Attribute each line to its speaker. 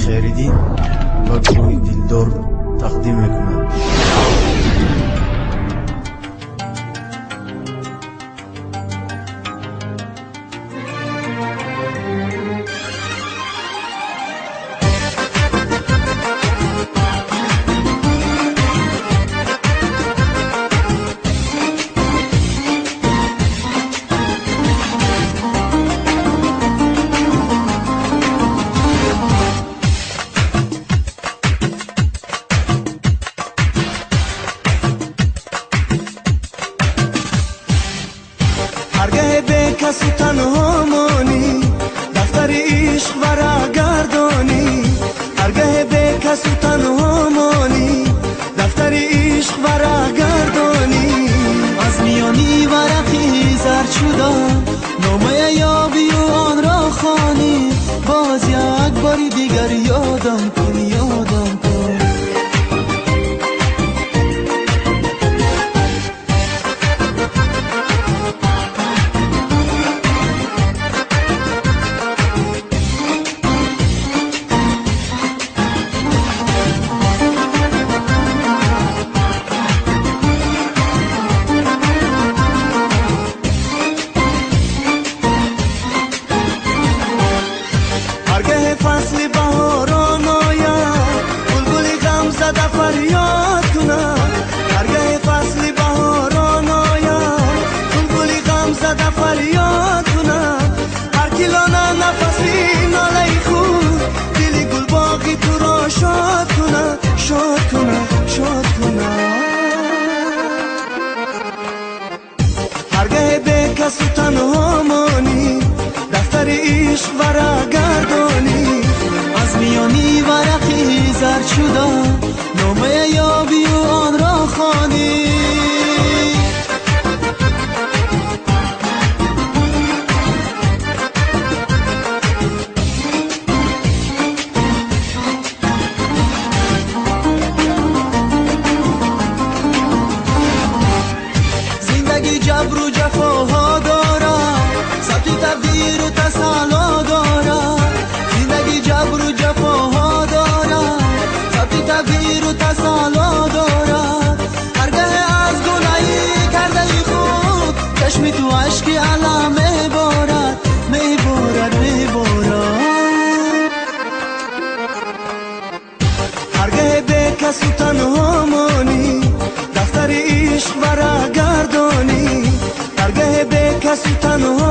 Speaker 1: خیریدین و گروه دلدار تقدیم میکنند.
Speaker 2: هرگاه به کسی تنها مانی، دفتر عشق ورق گردانی. هرگاه به کسی تنها مانی، دفتر عشق ورق گردانی. از میانی ورقی زرد شدم، نامه یابی و آن را خوانی. باز یک باری دیگر یادم کن، یادم کن. هرگاه فصل بهاران آید، بلبل غم زده فریاد کند. هرگاه فصل بهاران آید، بلبل غم زده فریاد کند. هر کی لانه نفسی ناله خود، دل گل باغی تو را شاد کند، شاد کند، شاد کند. هرگاه به کسی تنها مانی، دفتر عشق ورق گردانی. از میانی ورقی زرد شدم، نامه یابی و آن را خوانی. زندگی جبر و جفاها دارد، ثبت تقدیر و تسلا دارد. زندگی جبر و جفاها دارد، ثبت تقدیر و تسلا دارد. هرگاه از گناهی کرده خود، چشم تو عشق علم میبارد، میبارد، میبارد. هرگاه به کسی تنها مانی، دفتر عشق ورق گردانی. هرگاه به کسی تنها